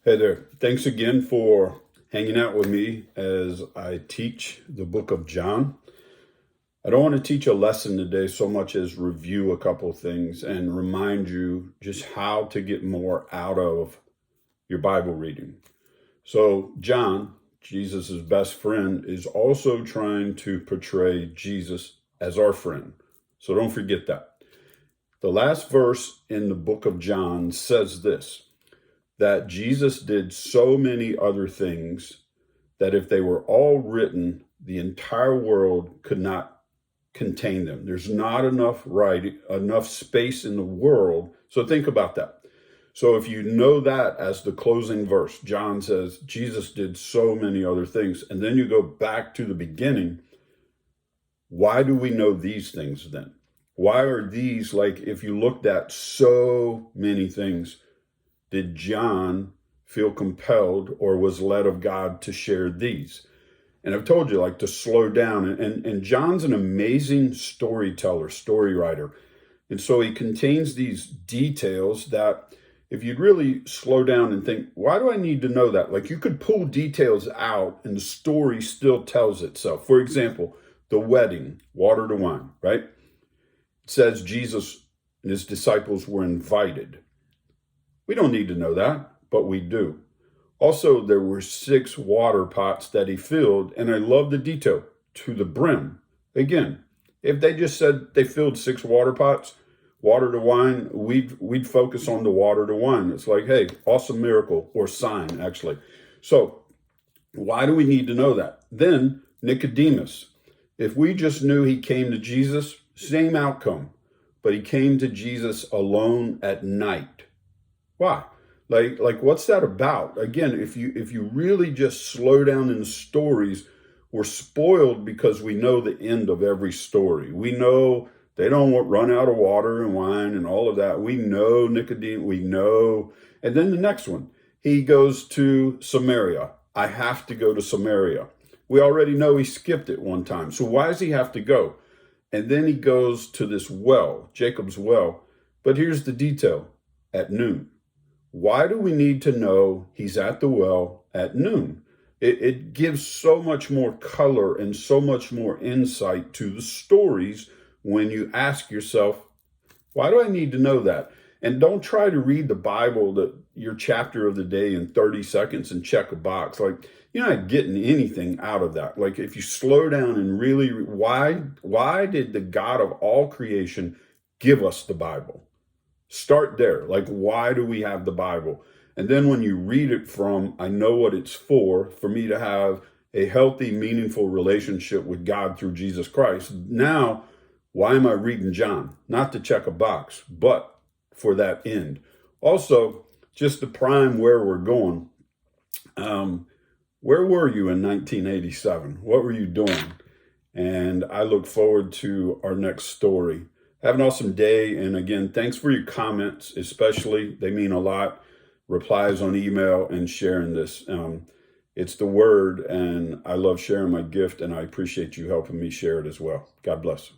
Hey there. Thanks again for hanging out with me as I teach the book of John. I don't want to teach a lesson today so much as review a couple things and remind you just how to get more out of your Bible reading. So John, Jesus' best friend, is also trying to portray Jesus as our friend. So don't forget that. The last verse in the book of John says this, that Jesus did so many other things that if they were all written, the entire world could not contain them. There's not enough space in the world. So think about that. So if you know that as the closing verse, John says Jesus did so many other things, and then you go back to the beginning, why do we know these things then? Why are these, like, if you looked at so many things, did John feel compelled or was led of God to share these? And I've told you, like, to slow down. And John's an amazing storyteller, story writer. And so he contains these details that if you'd really slow down and think, why do I need to know that? Like, you could pull details out and the story still tells itself. For example, the wedding, water to wine, right? It says Jesus and his disciples were invited. We don't need to know that, but we do. Also, there were 6 water pots that he filled, and I love the detail, to the brim. Again, if they just said they filled 6 water pots, water to wine, we'd focus on the water to wine. It's like, hey, awesome miracle, or sign, actually. So why do we need to know that? Then Nicodemus, if we just knew he came to Jesus, same outcome, but he came to Jesus alone at night. Why? Like what's that about? Again, if you really just slow down in the stories, we're spoiled because we know the end of every story. We know they don't run out of water and wine and all of that. We know Nicodemus, we know. And then the next one, he goes to Samaria. I have to go to Samaria. We already know he skipped it one time. So why does he have to go? And then he goes to this well, Jacob's well. But here's the detail, at noon. Why do we need to know he's at the well at noon? It gives so much more color and so much more insight to the stories when you ask yourself, why do I need to know that? And don't try to read the Bible, your chapter of the day in 30 seconds and check a box. Like, you're not getting anything out of that. Like, if you slow down and really, why did the God of all creation give us the Bible? Start there. Like, why do we have the Bible? And then when you read it from, I know what it's for me to have a healthy, meaningful relationship with God through Jesus Christ. Now, why am I reading John? Not to check a box, but for that end. Also, just to prime where we're going, where were you in 1987? What were you doing? And I look forward to our next story. Have an awesome day. And again, thanks for your comments, especially. They mean a lot. Replies on email and sharing this. It's the word, and I love sharing my gift, and I appreciate you helping me share it as well. God bless.